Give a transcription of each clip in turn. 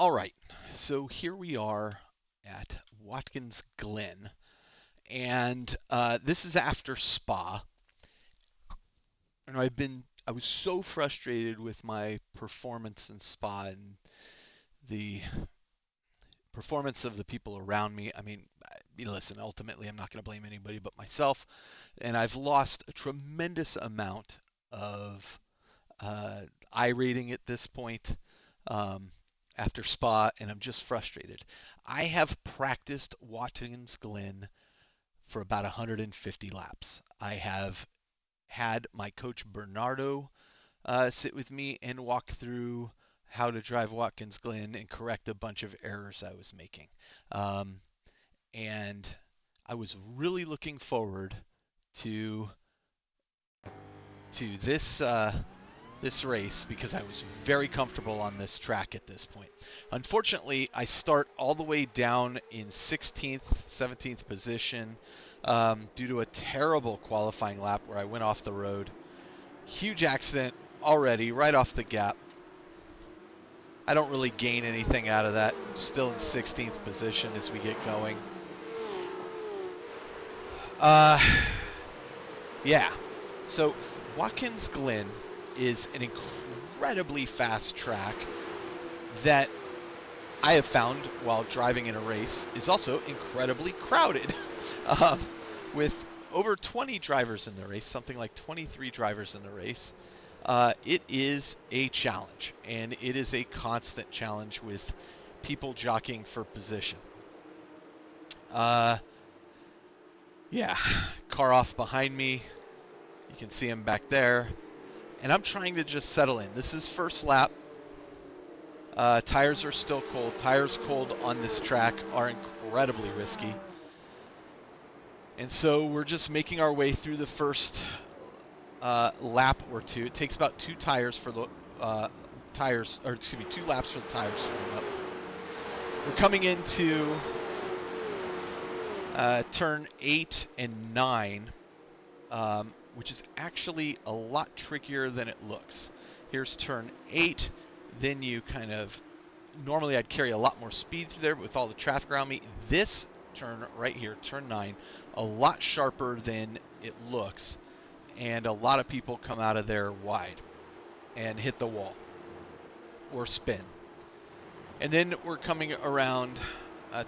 All right, so here we are at Watkins Glen, and this is after Spa. And I was so frustrated with my performance in Spa and the performance of the people around me. Listen, ultimately, I'm not going to blame anybody but myself, and I've lost a tremendous amount of uh, iRating at this point. Um, After Spa, and I'm just frustrated. I have practiced Watkins Glen for about 150 laps. I have had my coach Bernardo sit with me and walk through how to drive Watkins Glen and correct a bunch of errors I was making. Um, and I was really looking forward to this race because I was very comfortable on this track at this point. Unfortunately, I start all the way down in 16th, 17th position due to a terrible qualifying lap where I went off the road. Huge accident already right off the gap. I don't really gain anything out of that. Still in 16th position as we get going. Yeah. So Watkins Glen is an incredibly fast track that I have found while driving in a race is also incredibly crowded um, with over 20 drivers in the race, something like 23 drivers in the race. It is a challenge, and it is a constant challenge with people jockeying for position. Uh, yeah, car off behind me. You can see him back there. And I'm trying to just settle in. This is first lap. Tires are still cold. Tires cold on this track are incredibly risky. And so we're just making our way through the first lap or two. It takes about two laps for the tires to warm up. We're coming into turn 8 and 9, which is actually a lot trickier than it looks. Here's turn 8. Then you normally I'd carry a lot more speed through there, but with all the traffic around me, this turn right here, turn 9, a lot sharper than it looks, and a lot of people come out of there wide and hit the wall or spin. And then we're coming around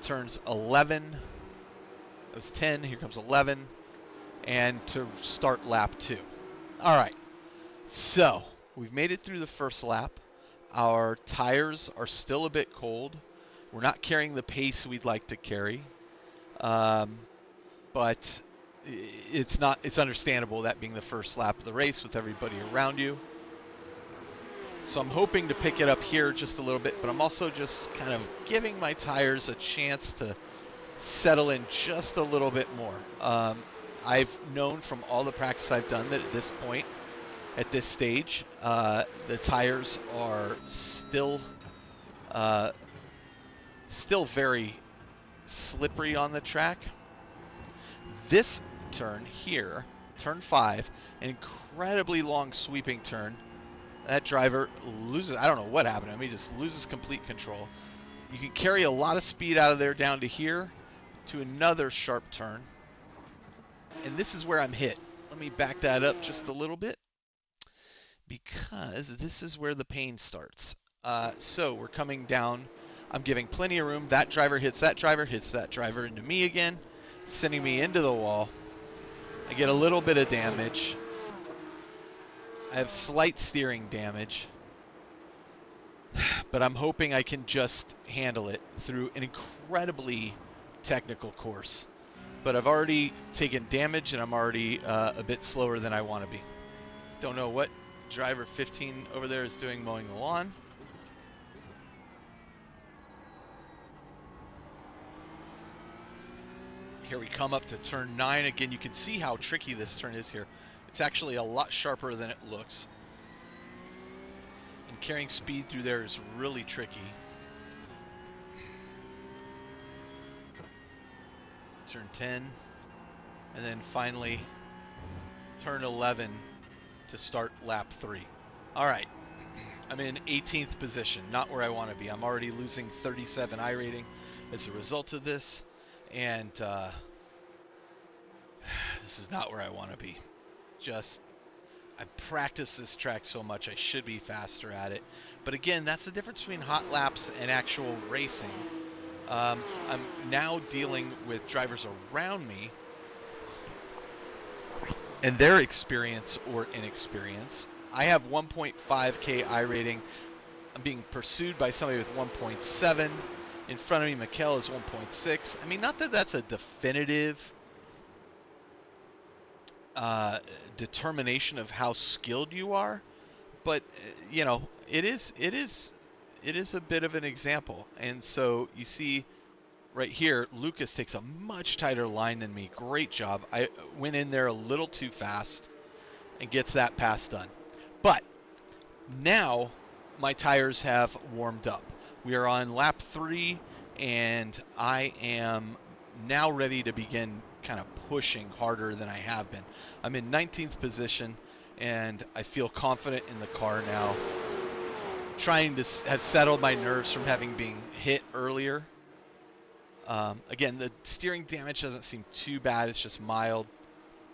turns 11. That was 10. Here comes 11. And to start lap 2. All right. So we've made it through the first lap. Our tires are still a bit cold. We're not carrying the pace we'd like to carry. But it's understandable, that being the first lap of the race with everybody around you. So I'm hoping to pick it up here just a little bit, but I'm also just kind of giving my tires a chance to settle in just a little bit more. I've known from all the practice I've done that at this point, at this stage, the tires are still very slippery on the track. This turn here, turn 5, an incredibly long sweeping turn. That driver loses, I don't know what happened to him, he just loses complete control. You can carry a lot of speed out of there down to here to another sharp turn. And this is where I'm hit. Let me back that up just a little bit, because this is where the pain starts. So we're coming down. I'm giving plenty of room. That driver hits that driver into me again, sending me into the wall. I get a little bit of damage. I have slight steering damage, but I'm hoping I can just handle it through an incredibly technical course. But I've already taken damage, and I'm already a bit slower than I want to be. Don't know what driver 15 over there is doing mowing the lawn. Here we come up to turn 9. Again, you can see how tricky this turn is here. It's actually a lot sharper than it looks. And carrying speed through there is really tricky. Turn 10. And then finally, turn 11 to start lap 3. All right. I'm in 18th position, not where I want to be. I'm already losing 37 iRating as a result of this, and this is not where I want to be. Just, I practiced this track so much, I should be faster at it. But again, that's the difference between hot laps and actual racing. I'm now dealing with drivers around me and their experience or inexperience. I have 1.5K iRating. I'm being pursued by somebody with 1.7. In front of me, Mikel is 1.6. I mean, not that that's a definitive determination of how skilled you are, but you know, it is a bit of an example. And so you see right here, Lucas takes a much tighter line than me. Great job. I went in there a little too fast and gets that pass done. But now my tires have warmed up. We are on lap 3, and I am now ready to begin kind of pushing harder than I have been. I'm in 19th position, and I feel confident in the car now. I'm trying to have settled my nerves from having been hit earlier. Again, the steering damage doesn't seem too bad. It's just mild.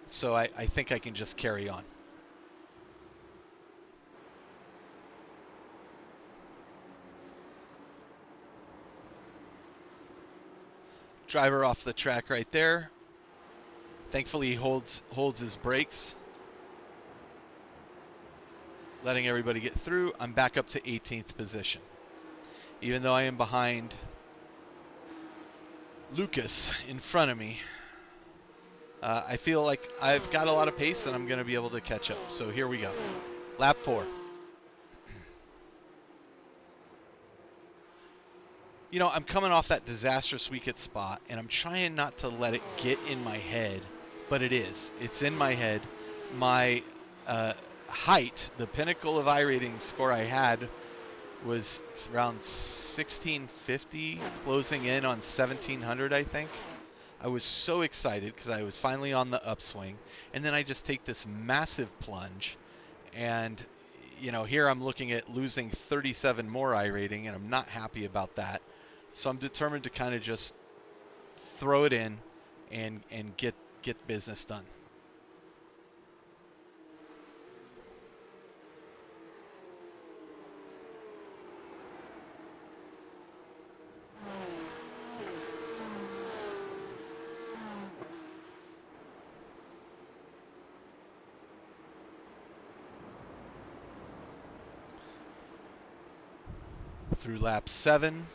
So I think I can just carry on. Driver off the track right there. Thankfully, he holds his brakes, letting everybody get through. I'm back up to 18th position. Even though I am behind Lucas in front of me, I feel like I've got a lot of pace and I'm going to be able to catch up. So here we go. Lap 4. You know, I'm coming off that disastrous week at Spa, and I'm trying not to let it get in my head, but it is. It's in my head. My height, the pinnacle of iRating score I had, was around 1650, closing in on 1700, I think. I was so excited because I was finally on the upswing, and then I just take this massive plunge, and you know, here I'm looking at losing 37 more iRating, and I'm not happy about that. So I'm determined to kind of just throw it in and get business done. Through lap 7,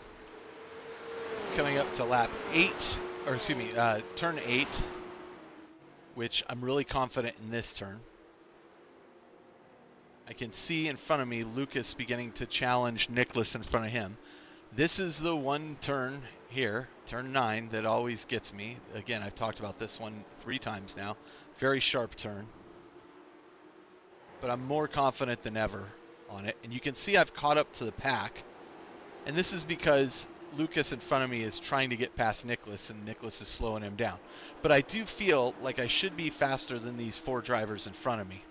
coming up to lap 8, or excuse me, turn 8, which I'm really confident in this turn. I can see in front of me Lucas beginning to challenge Nicholas in front of him. This is the one turn here, turn 9, that always gets me. Again, I've talked about this one 3 times now. Very sharp turn. But I'm more confident than ever on it. And you can see I've caught up to the pack. And this is because Lucas in front of me is trying to get past Nicholas, and Nicholas is slowing him down. But I do feel like I should be faster than these 4 drivers in front of me.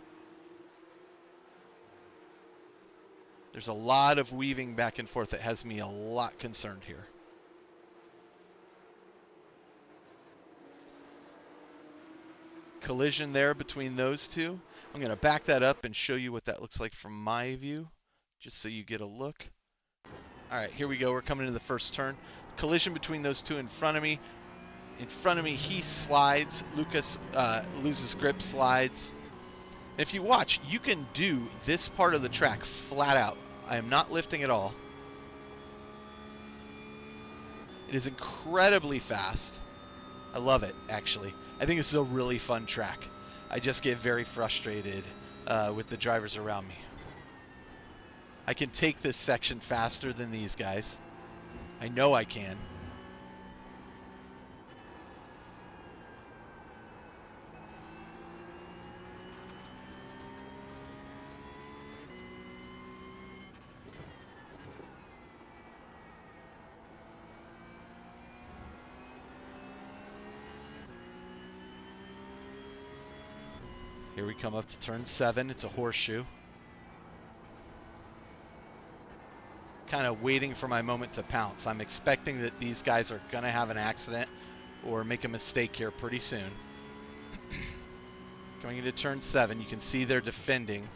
There's a lot of weaving back and forth that has me a lot concerned here. Collision there between those two. I'm going to back that up and show you what that looks like from my view, just so you get a look. All right, here we go. We're coming into the first turn. Collision between those two in front of me. In front of me, he slides. Lucas loses grip, slides. If you watch, you can do this part of the track flat out. I am not lifting at all. It is incredibly fast. I love it, actually. I think this is a really fun track. I just get very frustrated with the drivers around me. I can take this section faster than these guys. I know I can. Here we come up to turn 7. It's a horseshoe. kind of waiting for my moment to pounce. I'm expecting that these guys are going to have an accident or make a mistake here pretty soon. Going into turn 7, you can see they're defending.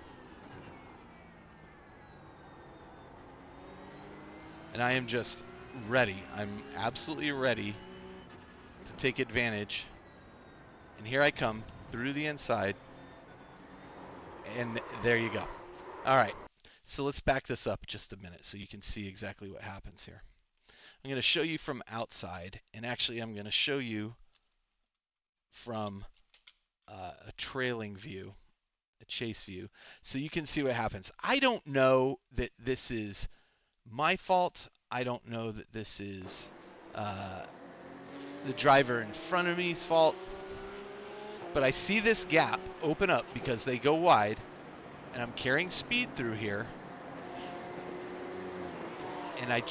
And I am just ready. I'm absolutely ready to take advantage. And here I come through the inside. And there you go. All right. So let's back this up just a minute so you can see exactly what happens here. I'm going to show you from outside. And actually, I'm going to show you from a trailing view, a chase view, so you can see what happens. I don't know that this is my fault. I don't know that this is the driver in front of me's fault. But I see this gap open up because they go wide, and I'm carrying speed through here. And I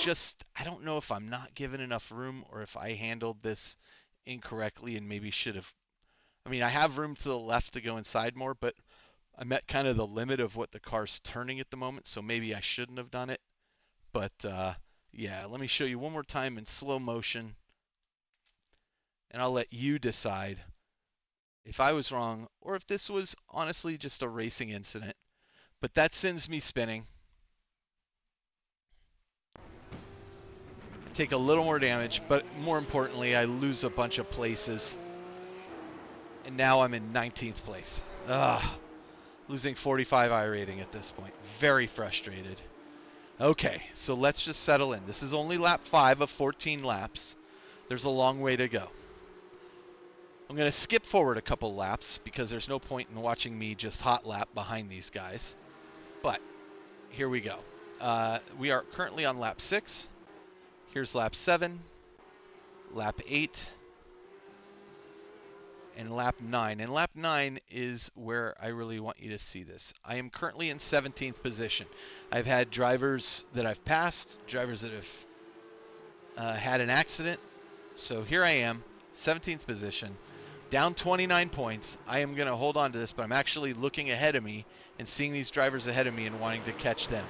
don't know if I'm not given enough room or if I handled this incorrectly and maybe should have. I mean, I have room to the left to go inside more, but I'm at kind of the limit of what the car's turning at the moment, so maybe I shouldn't have done it. But yeah, let me show you one more time in slow motion, and I'll let you decide if I was wrong or if this was honestly just a racing incident. But that sends me spinning. I take a little more damage, but more importantly, I lose a bunch of places. And now I'm in 19th place. Losing 45 iRating at this point. Very frustrated. Okay, so let's just settle in. This is only lap 5 of 14 laps. There's a long way to go. I'm going to skip forward a couple laps because there's no point in watching me just hot lap behind these guys. But here we go. We are currently on lap 6. Here's lap 7, lap 8, and lap 9. And lap 9 is where I really want you to see this. I am currently in 17th position. I've had drivers that I've passed, drivers that have had an accident. So here I am, 17th position, down 29 points. I am going to hold on to this, but I'm actually looking ahead of me and seeing these drivers ahead of me and wanting to catch them.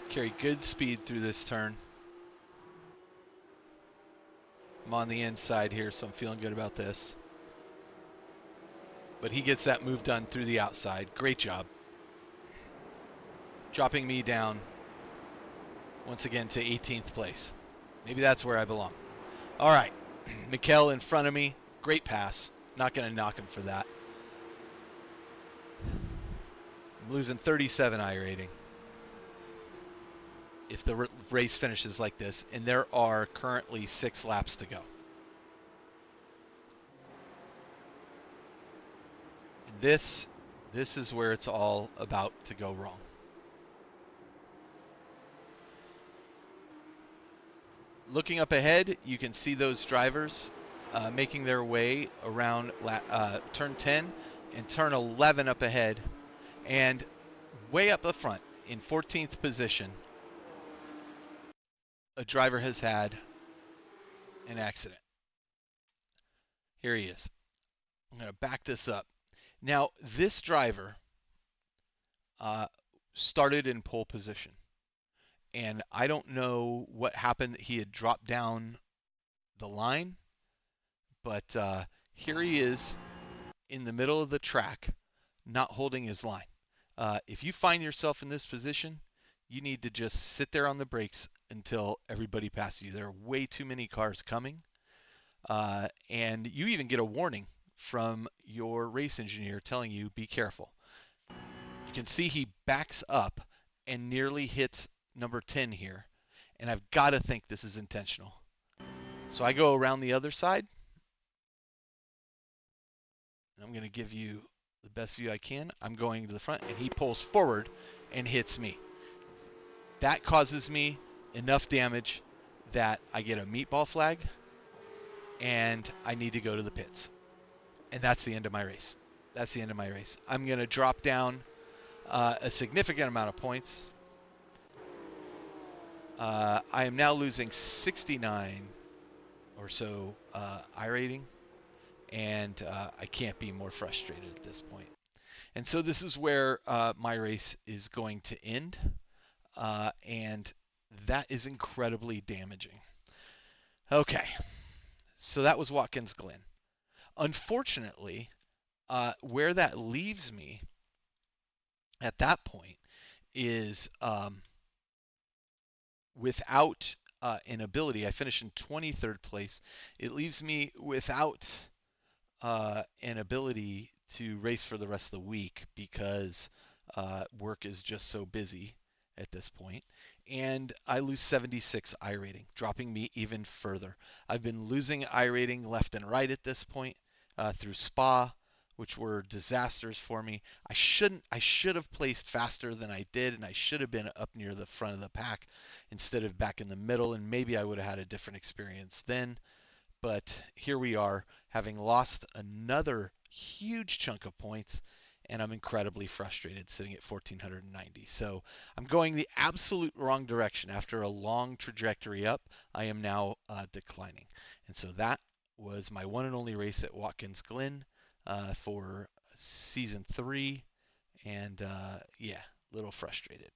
Carry good speed through this turn. I'm on the inside here, so I'm feeling good about this. But he gets that move done through the outside. Great job. Dropping me down once again to 18th place. Maybe that's where I belong. All right. Mikel in front of me. Great pass. Not going to knock him for that. I'm losing 37 iRating if the race finishes like this, and there are currently 6 laps to go. And this is where it's all about to go wrong. Looking up ahead, you can see those drivers making their way around turn 10 and turn 11 up ahead, and way up the front in 14th position, a driver has had an accident. Here he is. I'm going to back this up. Now, this driver started in pole position, and I don't know what happened. He had dropped down the line, but here he is in the middle of the track, not holding his line. If you find yourself in this position, you need to just sit there on the brakes until everybody passes you. There are way too many cars coming, and you even get a warning from your race engineer telling you, be careful. You can see he backs up and nearly hits number 10 here, and I've got to think this is intentional. So I go around the other side, and I'm going to give you the best view I can. I'm going to the front, and he pulls forward and hits me. That causes me enough damage that I get a meatball flag, and I need to go to the pits. And that's the end of my race. That's the end of my race. I'm going to drop down a significant amount of points. I am now losing 69 or so iRating, and I can't be more frustrated at this point. And so this is where my race is going to end, and that is incredibly damaging. Okay, so that was Watkins Glen. Unfortunately, where that leaves me at that point is without an ability. I finished in 23rd place. It leaves me without an ability to race for the rest of the week because work is just so busy at this point. And I lose 76 iRating, dropping me even further. I've been losing iRating left and right at this point through Spa, which were disasters for me. I should have placed faster than I did, and I should have been up near the front of the pack instead of back in the middle, and maybe I would have had a different experience then. But here we are, having lost another huge chunk of points, and I'm incredibly frustrated sitting at 1490. So I'm going the absolute wrong direction. After a long trajectory up, I am now declining. And so that was my one and only race at Watkins Glen for season 3. And yeah, a little frustrated.